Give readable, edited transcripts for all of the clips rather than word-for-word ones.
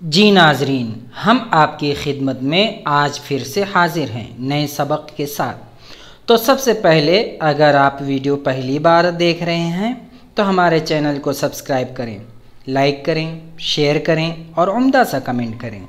जी नाजरीन, हम आपकी खिदमत में आज फिर से हाजिर हैं नए सबक के साथ। तो सबसे पहले अगर आप वीडियो पहली बार देख रहे हैं तो हमारे चैनल को सब्सक्राइब करें, लाइक करें, शेयर करें और उम्दा सा कमेंट करें।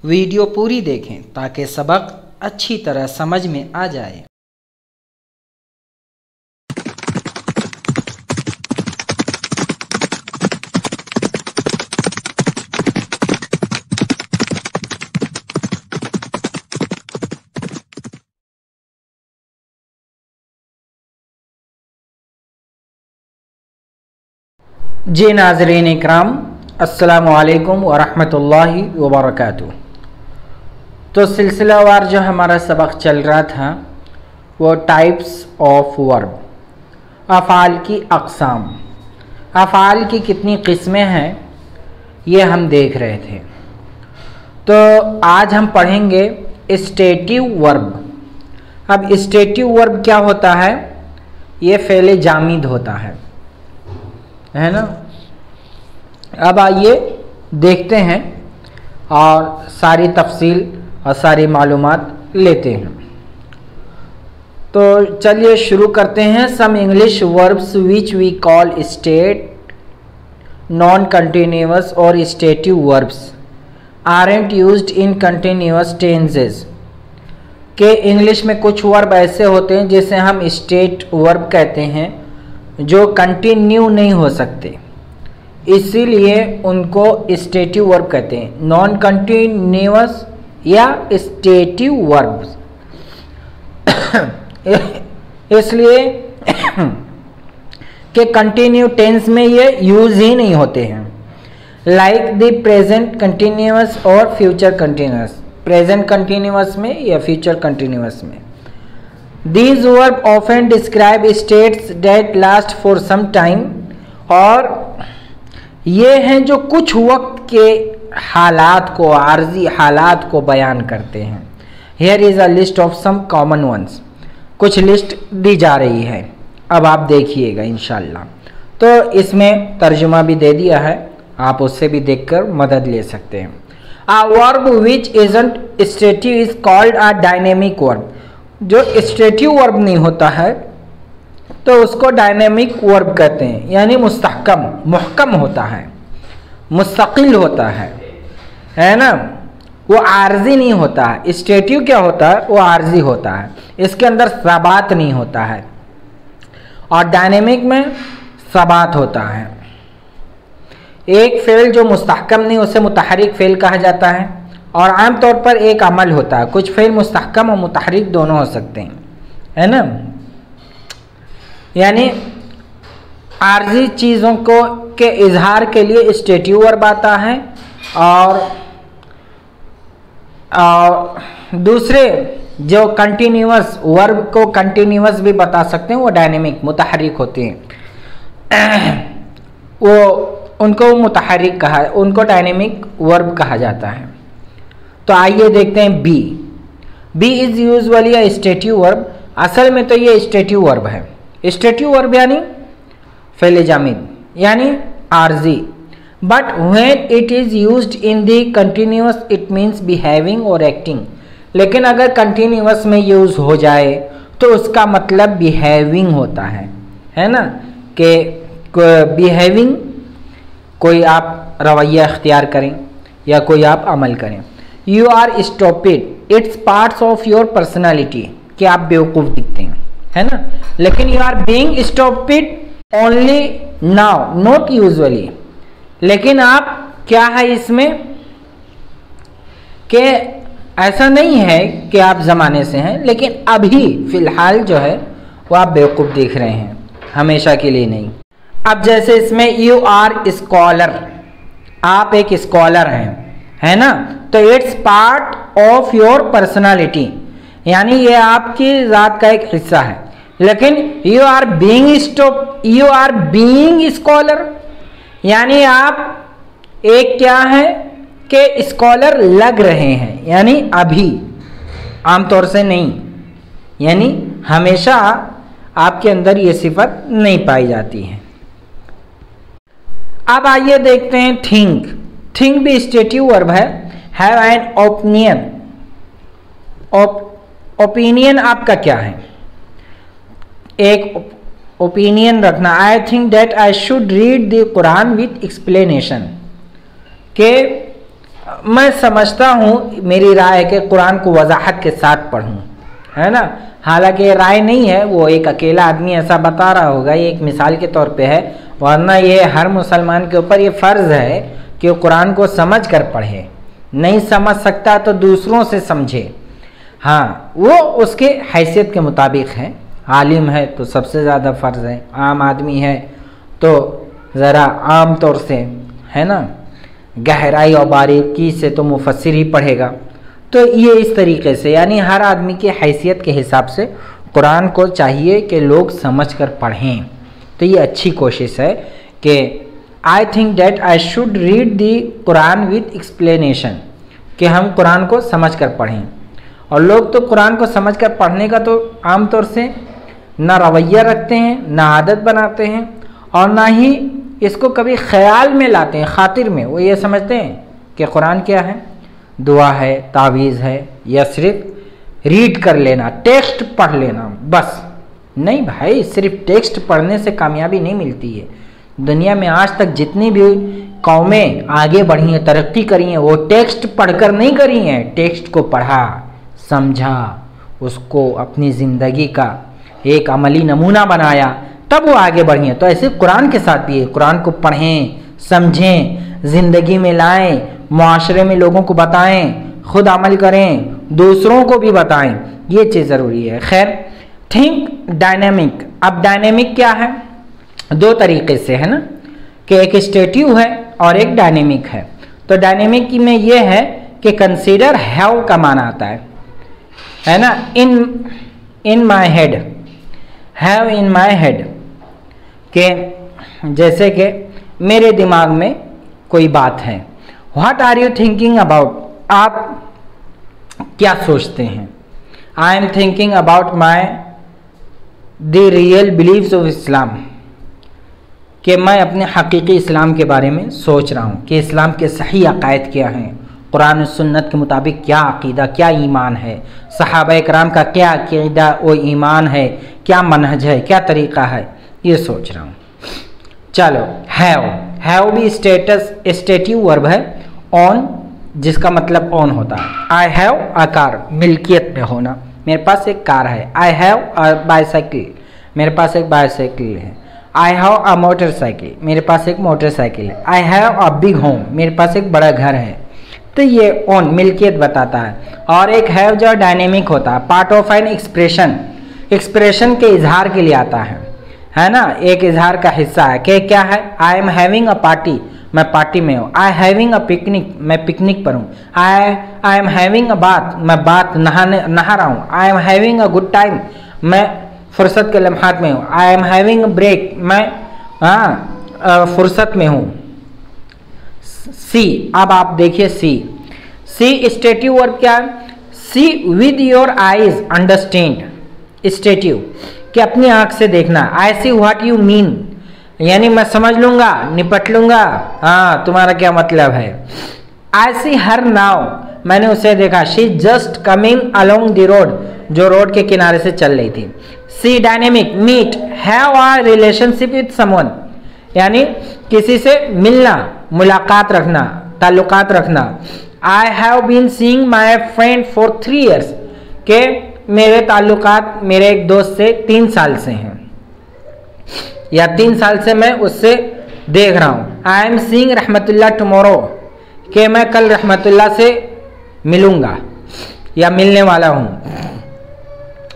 वीडियो पूरी देखें ताकि सबक अच्छी तरह समझ में आ जाए। जी नाज़रीन इकराम, अस्सलामु अलैकुम व रहमतुल्लाहि व बरकातुहू। तो सिलसिलावार जो हमारा सबक चल रहा था वो टाइप्स ऑफ वर्ब, अफ़ाल की अक़साम, अफ़ाल की कितनी किस्में हैं ये हम देख रहे थे। तो आज हम पढ़ेंगे स्टेटिव वर्ब। अब स्टेटिव वर्ब क्या होता है? ये फ़ेल जामिद होता है ना। अब आइए देखते हैं और सारी तफसील और सारी मालूमात लेते हैं। तो चलिए शुरू करते हैं। Some English verbs which we call state, non continuous और stative verbs aren't used in continuous tenses. के इंग्लिश में कुछ वर्ब ऐसे होते हैं जिसे हम स्टेट वर्ब कहते हैं जो कंटिन्यू नहीं हो सकते, इसीलिए उनको स्टेटिव वर्ब कहते हैं। नॉन कंटिन्यूअस या स्टेटिव वर्ब्स इसलिए कि कंटिन्यू टेंस में ये यूज ही नहीं होते हैं। लाइक द प्रेजेंट कंटिन्यूअस और फ्यूचर कंटिन्यूअस, प्रेजेंट कंटिन्यूअस में या फ्यूचर कंटिन्यूअस में। These verbs often describe states that last for some time, और ये हैं जो कुछ वक्त के हालात को, आर्जी हालात को बयान करते हैं। Here is a list of some common ones, कुछ लिस्ट दी जा रही है, अब आप देखिएगा इंशाल्लाह। तो इसमें तर्जुमा भी दे दिया है, आप उससे भी देखकर मदद ले सकते हैं। A verb which isn't stative is called a dynamic verb। जो स्टेटिव वर्ब नहीं होता है तो उसको डायनेमिक वर्ब कहते हैं, यानी मुस्तहकम, मुहकम होता है, मुस्तकिल होता है ना। वो आर्जी नहीं होता है। स्टेटिव क्या होता है? वो आर्जी होता है, इसके अंदर सबात नहीं होता है, और डायनेमिक में सबात होता है। एक फेल जो मुस्तहकम नहीं उसे मुतहरिक फेल कहा जाता है, और आम तौर पर एक अमल होता है। कुछ फेल मुस्तहकम और मुतहरिक दोनों हो सकते हैं, है ना। यानी आर्जी चीज़ों को के इजहार के लिए स्टेटिव वर्ब आता है, और दूसरे जो कंटिन्यूअस वर्ब को कंटिन्यूअस भी बता सकते हैं, वो डायनेमिक मुतहरिक होते हैं, वो उनको मुतहरिक कहा, उनको डायनेमिक वर्ब कहा जाता है। तो आइए देखते हैं be. Be is usually a stative verb. असल में तो ये स्टेटिव वर्ब है। स्टेटिव वर्ब यानी फ़ेल जामिद, यानी आर्जी। But when it is used in the continuous it means behaving और एक्टिंग। लेकिन अगर कंटिन्यूअस में यूज हो जाए तो उसका मतलब बिहेविंग होता है ना, कि बिहेविंग, कोई आप रवैया इख्तियार करें या कोई आप अमल करें। You are stupid, it's parts of your personality, कि आप बेवकूफ़ दिखते हैं, है ना। लेकिन you are being stupid only now, not usually. लेकिन आप क्या है इसमें कि ऐसा नहीं है कि आप ज़माने से हैं, लेकिन अभी फ़िलहाल जो है वो आप बेवकूफ़ दिख रहे हैं, हमेशा के लिए नहीं। अब जैसे इसमें यू आर स्कॉलर, आप एक स्कॉलर हैं, है ना, तो it's part of your personality, यानी ये आपकी ज़ात का एक हिस्सा है। लेकिन यू आर बीइंग स्कॉलर, यानी आप एक क्या है कि स्कॉलर लग रहे हैं, यानी अभी, आमतौर से नहीं, यानी हमेशा आपके अंदर ये सिफत नहीं पाई जाती है। अब आइए देखते हैं थिंक। थिंक भी स्टेटिव वर्ब है। हैव एन ओपिनियन, ओपिनियन आपका क्या है? एक ओपिनियन रखना। I think that I should read the Quran with explanation, के मैं समझता हूँ, मेरी राय है कि कुरान को वजाहत के साथ पढ़ूँ, है ना। हालांकि राय नहीं है, वो एक अकेला आदमी ऐसा बता रहा होगा, ये एक मिसाल के तौर पे है, वरना ये हर मुसलमान के ऊपर ये फ़र्ज़ है कि वो कुरान को समझ कर पढ़े। नहीं समझ सकता तो दूसरों से समझे। हाँ, वो उसके हैसियत के मुताबिक है। आलिम है तो सबसे ज़्यादा फ़र्ज़ है, आम आदमी है तो ज़रा आम तौर से, है ना, गहराई और बारीकी से तो मुफस्सिर ही पढ़ेगा। तो ये इस तरीके से, यानी हर आदमी की हैसियत के हिसाब से कुरान को चाहिए कि लोग समझ कर पढ़ें। तो ये अच्छी कोशिश है कि I think that I should read the Quran with explanation, कि हम कुरान को समझ कर पढ़ें। और लोग तो कुरान को समझ कर पढ़ने का तो आम तौर से ना रवैया रखते हैं, ना आदत बनाते हैं, और ना ही इसको कभी ख्याल में लाते हैं, खातिर में। वो ये समझते हैं कि कुरान क्या है, दुआ है, तावीज़ है, या सिर्फ रीड कर लेना, टेक्स्ट पढ़ लेना बस। नहीं भाई, सिर्फ टेक्स्ट पढ़ने से कामयाबी नहीं मिलती है। दुनिया में आज तक जितनी भी कौमें आगे बढ़ी हैं, तरक्की करी हैं, वो टेक्स्ट पढ़कर नहीं करी हैं। टेक्स्ट को पढ़ा, समझा, उसको अपनी ज़िंदगी का एक अमली नमूना बनाया, तब वो आगे बढ़ी हैं। तो ऐसे कुरान के साथ भी है, कुरान को पढ़ें, समझें, ज़िंदगी में लाएं, मुआशरे में लोगों को बताएं, खुद अमल करें, दूसरों को भी बताएं, ये चीज़ ज़रूरी है। खैर, थिंक डायनेमिक। अब डायनेमिक क्या है? दो तरीके से, है ना, कि एक स्टेटिव है और एक डायनेमिक है। तो डायनेमिक में ये है कि कंसीडर हैव का माना आता है ना। In my head, have in my head, के जैसे कि मेरे दिमाग में कोई बात है। What are you thinking about, आप क्या सोचते हैं? I am thinking about my the real beliefs of Islam, कि मैं अपने हकीकी इस्लाम के बारे में सोच रहा हूँ कि इस्लाम के सही अकायद क्या हैं, कुरान और सुन्नत के मुताबिक क्या अकीदा, क्या ईमान है, सहाबा कराम का क्या अकीदा व ईमान है, क्या मनहज है, क्या तरीक़ा है, ये सोच रहा हूँ। चलो, हैव भी स्टेटिव वर्ब है, ऑन जिसका मतलब ऑन होता है। आई हैव अ कार, मिल्कियत में होना, मेरे पास एक कार है। आई हैव अ बाईसाइकिल, मेरे पास एक बाईसाइकिल है। आई हैव अ मोटरसाइकिल, मेरे पास एक मोटरसाइकिल है। I have a big home, मेरे पास एक बड़ा घर है। तो ये ऑन मिल्कियत बताता है। और एक हैव जो डायनेमिक होता है, part of an expression, expression के इजहार के लिए आता है ना, एक इजहार का हिस्सा है। कि क्या है? I am having a party, मैं पार्टी में हूँ। आई हैविंग अ पिकनिक, मैं पिकनिक पर हूँ। I am having a bath, मैं बाथ नहा रहा हूँ। I am having a good time, मैं फुर्सत के लम्हात में हूँ। I am having a break, मैं फुर्सत में हूँ। सी, अब आप देखिए सी स्टेटिव वर्ब क्या है? See with your eyes understand, stative कि अपनी आंख से देखना। I see what you mean, यानी मैं समझ लूंगा, निपट लूंगा, हाँ तुम्हारा क्या मतलब है। आई सी हर नाउ, मैंने उसे देखा। She just coming along the road, जो रोड के किनारे से चल रही थी। See dynamic, meet, have a relationship with someone, यानी किसी से मिलना, मुलाकात रखना, ताल्लुकात रखना। I have been seeing my friend for 3 years, के मेरे ताल्लुकात मेरे एक दोस्त से 3 साल से हैं, या 3 साल से मैं उससे देख रहा हूँ। आई एम सीइंग रहमतुल्लाह टुमारो, कि मैं कल रहमतुल्लाह से मिलूँगा या मिलने वाला हूँ।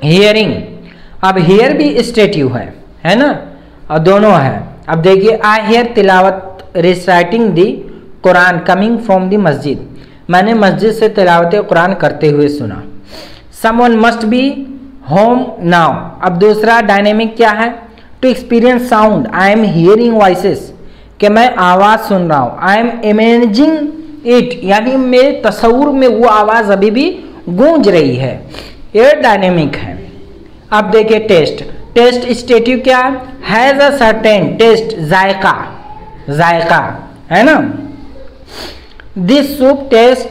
हियरिंग, अब हियर भी स्टेटिव है ना, और दोनों है। अब देखिए, आई हियर तिलावत reciting the Quran coming from the मस्जिद, मैंने मस्जिद से तिलावत कुरान करते हुए सुना। Someone must be home now, अब दूसरा डायनेमिक क्या है? To experience sound, I am hearing voices, कि मैं आवाज़ सुन रहा हूँ। आई एम इमेजिंग इट, यानी मेरे तस्वुर में वो आवाज़ अभी भी गूंज रही है। ये डायनेमिक है। अब देखिए टेस्ट स्टेटिव क्या है? हैज़ अ सर्टेन टेस्ट, जायका है ना। दिस सूप टेस्ट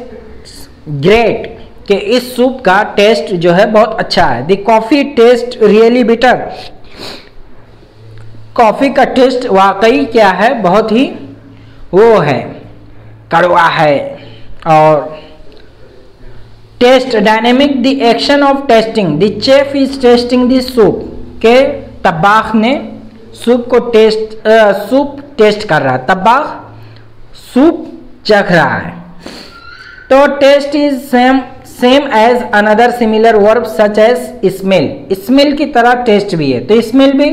ग्रेट, कि इस सूप का टेस्ट जो है बहुत अच्छा है। The coffee test really bitter, coffee का टेस्ट वाकई क्या है, बहुत ही वो है, कड़वा है। और taste dynamic, the action of tasting, the chef is tasting the soup, के तबाख ने सूप को सूप टेस्ट कर रहा है, तबाख सूप चख रहा है। तो taste is same as another similar verb such as smell, smell की तरह टेस्ट भी है, तो स्मेल भी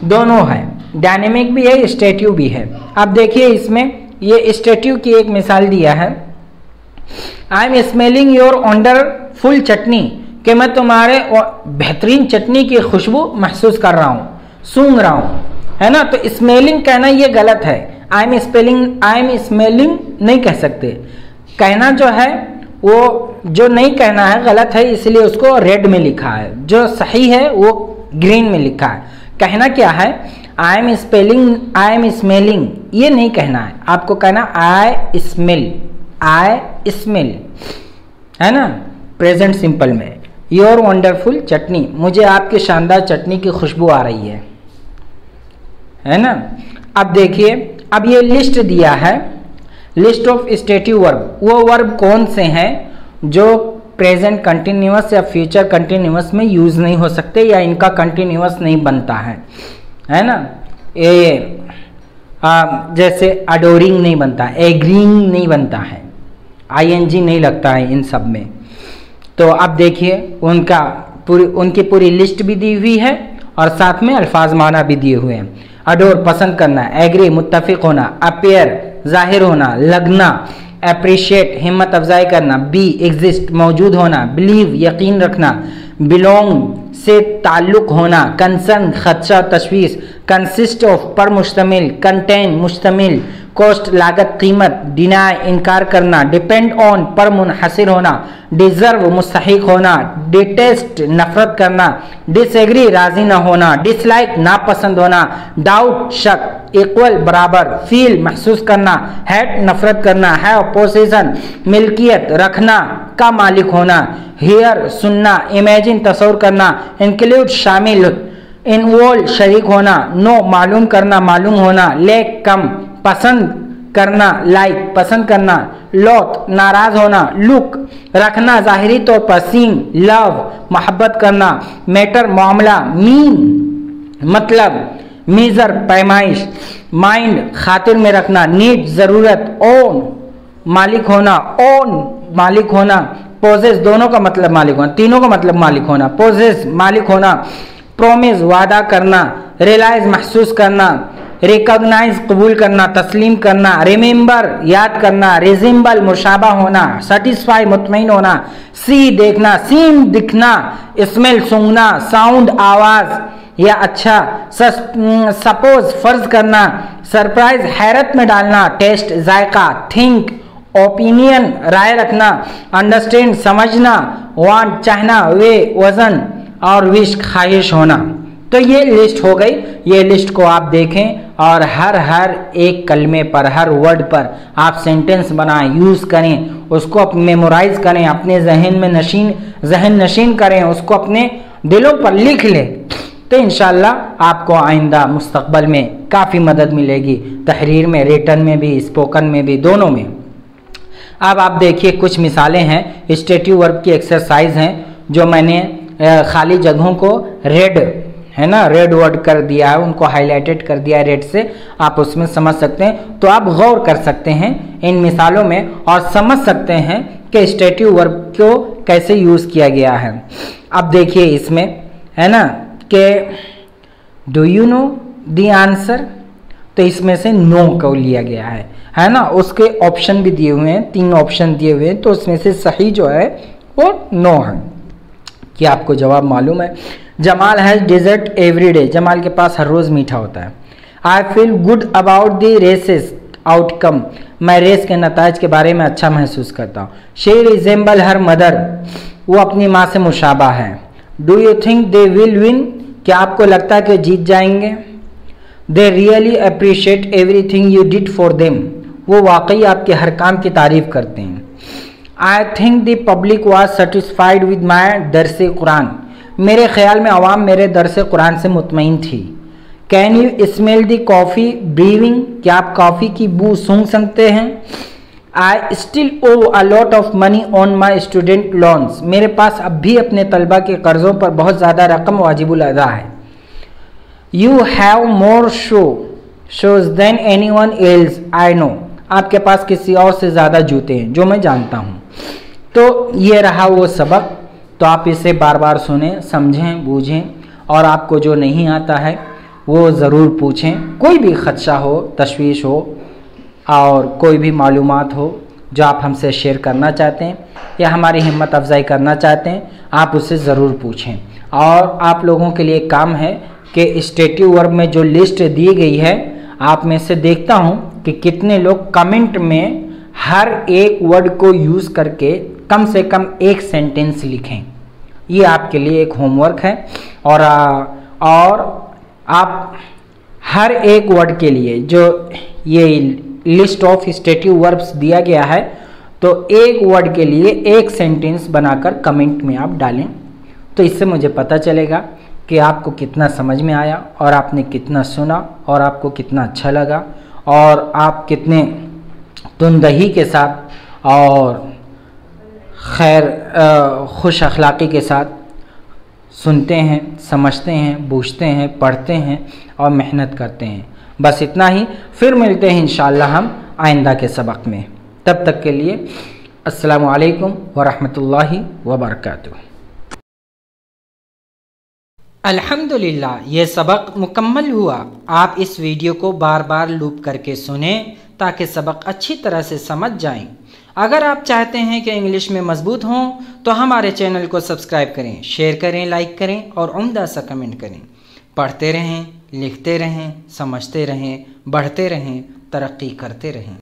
दोनों है, डायनेमिक भी है, स्टेटिव भी है। अब देखिए इसमें ये स्टेटिव की एक मिसाल दिया है, I am smelling your wonderful chutney, कि मैं तुम्हारे बेहतरीन चटनी की खुशबू महसूस कर रहा हूँ, सूंघ रहा हूँ, है ना। तो स्मेलिंग कहना ये गलत है, आई एम स्मेलिंग नहीं कह सकते, कहना जो है वो जो नहीं कहना है गलत है, इसलिए उसको रेड में लिखा है, जो सही है वो ग्रीन में लिखा है। कहना क्या है, आई एम स्मेलिंग, ये नहीं कहना है, आपको कहना आई स्मेल, है ना, प्रेजेंट सिंपल में। योर वंडरफुल चटनी, मुझे आपकी शानदार चटनी की खुशबू आ रही है ना। अब देखिए, अब ये लिस्ट दिया है, लिस्ट ऑफ स्टेटिव वर्ब, वो वर्ब कौन से हैं जो प्रेजेंट कंटिन्यूअस या फ्यूचर कंटिन्यूअस में यूज़ नहीं हो सकते या इनका कंटिन्यूअस नहीं बनता है ना। ये जैसे अडोरिंग नहीं बनता, एग्रीइंग नहीं बनता है, आईएनजी नहीं लगता है इन सब में। तो अब देखिए उनकी पूरी लिस्ट भी दी हुई है और साथ में अल्फाज माना भी दिए हुए हैं। अडोर पसंद करना, एग्री मुत्तफिक होना, अपेयर जाहिर होना, लगना, अप्रिशिएट हिम्मत अफजाई करना, बी एग्जिस्ट मौजूद होना, बिलीव यकीन रखना, बिलोंग से ताल्लुक होना, कंसर्न खदशा तशवीश, कंसिस्ट ऑफ पर मुश्तमिल, कंटेन मुश्तमिल, कॉस्ट लागत कीमत, डिनाई इनकार करना, डिपेंड ऑन पर मुनहसिर होना, डिजर्व मुस्तहिक होना, डिटेस्ट नफरत करना, डिसएग्री राजी न होना, डिसलाइक नापसंद होना, डाउट शक, इक्वल बराबर, फील महसूस करना, हेट नफरत करना, हैव पोसेशन मिल्कियत रखना का मालिक होना, हियर सुनना, इमेजिन तस्वर करना, इंक्लूड शामिल, इन्वॉल्व शरीक होना, नो मालूम करना मालूम होना, लेक कम पसंद करना, लाइक पसंद करना, लौत नाराज होना, लुक रखना जाहिरी तौर पर, सीन लव मोहब्बत करना, मैटर मामला, मीन मतलब, मीजर पैमाइश, माइंड खातिर में रखना, नीड जरूरत, ओन मालिक होना, ओन मालिक होना, पोजेस दोनों का मतलब मालिक होना, तीनों का मतलब मालिक होना, पोजेस मालिक होना, प्रोमिस वादा करना, रियलाइज महसूस करना, रिकॉग्नाइज कबूल करना, तस्लीम करना, रिमेंबर याद करना, रिजिम्बल मुशाबा होना, सेटिस्फाई मुतमईन होना, सी देखना, सीम दिखना, स्मेल सूंघना, साउंड आवाज या अच्छा, सपोज फर्ज करना, सरप्राइज हैरत में डालना, टेस्ट जायका, थिंक ओपिनियन राय रखना, अंडरस्टैंड समझना, वांट चाहना, वे वजन और विश ख्वाहिश होना। तो ये लिस्ट हो गई। ये लिस्ट को आप देखें और हर एक कलमे पर, हर वर्ड पर आप सेंटेंस बनाएं, यूज़ करें, उसको मेमोराइज करें, अपने जहन नशीन करें, उसको अपने दिलों पर लिख लें, तो इंशाल्लाह आपको आइंदा मुस्तकबल में काफ़ी मदद मिलेगी, तहरीर में, रिटन में भी, स्पोकन में भी, दोनों में। अब आप देखिए कुछ मिसालें हैं, स्टेटिव वर्ब की एक्सरसाइज हैं जो मैंने खाली जगहों को रेड, है ना, रेड वर्ड कर दिया है, उनको हाईलाइटेड कर दिया है रेड से, आप उसमें समझ सकते हैं। तो आप गौर कर सकते हैं इन मिसालों में और समझ सकते हैं कि स्टेटिव वर्ब को कैसे यूज़ किया गया है। अब देखिए इसमें, है ना, कि do you know the answer, तो इसमें से नो को लिया गया है ना। उसके ऑप्शन भी दिए हुए हैं, 3 ऑप्शन दिए हुए हैं, तो उसमें से सही जो है वो नो है। क्या आपको जवाब मालूम है? Jamal has dessert every day, Jamal के पास हर रोज़ मीठा होता है। I feel good about the races outcome, मैं रेस के नताज के बारे में अच्छा महसूस करता हूँ। शी रिजेंबल हर मदर, वो अपनी माँ से मुशाबा है। Do you think they will win, क्या आपको लगता है कि जीत जाएंगे? They really appreciate everything you did for them, वो वाकई आपके हर काम की तारीफ़ करते हैं। I think the public was satisfied with my दरस कुरान, मेरे ख्याल में आवाम मेरे दरस कुरान से मुतमईन थी। Can you smell the coffee brewing, क्या आप कॉफ़ी की बू सूंघ सकते हैं। I still owe a lot of money on my student loans, मेरे पास अब भी अपने तलबा के कर्ज़ों पर बहुत ज़्यादा रकम वाजिबुल अदा है। You have more shows than anyone else I know, आपके पास किसी और से ज़्यादा जूते हैं जो मैं जानता हूँ। तो ये रहा वो सबक, तो आप इसे बार बार सुनें, समझें, बूझें, और आपको जो नहीं आता है वो ज़रूर पूछें। कोई भी ख़दशा हो, तशवीश हो, और कोई भी मालूमात हो जो आप हमसे शेयर करना चाहते हैं या हमारी हिम्मत अफजाई करना चाहते हैं, आप उससे ज़रूर पूछें। और आप लोगों के लिए काम है कि स्टेटिव वर्ब में जो लिस्ट दी गई है, आप में से देखता हूँ कि कितने लोग कमेंट में हर एक वर्ड को यूज़ करके कम से कम एक सेंटेंस लिखें। ये आपके लिए एक होमवर्क है। और आप हर एक वर्ड के लिए जो ये लिस्ट ऑफ स्टेटिव वर्ब्स दिया गया है, तो एक वर्ड के लिए एक सेंटेंस बनाकर कमेंट में आप डालें। तो इससे मुझे पता चलेगा कि आपको कितना समझ में आया और आपने कितना सुना और आपको कितना अच्छा लगा, और आप कितने तुंदही के साथ और खुश अखलाक़ी के साथ सुनते हैं, समझते हैं, बूझते हैं, पढ़ते हैं और मेहनत करते हैं। बस इतना ही। फिर मिलते हैं इंशाअल्लाह हम आइंदा के सबक में। तब तक के लिए अस्सलामु अलैकुम व रहमतुल्लाहि व बरकातुहू। अल्हम्दुलिल्लाह, ये सबक मुकम्मल हुआ। आप इस वीडियो को बार बार लूप करके सुनें ताकि सबक अच्छी तरह से समझ जाएं। अगर आप चाहते हैं कि इंग्लिश में मजबूत हों तो हमारे चैनल को सब्सक्राइब करें, शेयर करें, लाइक करें और उम्दा सा कमेंट करें। पढ़ते रहें, लिखते रहें, समझते रहें, बढ़ते रहें, तरक्की करते रहें।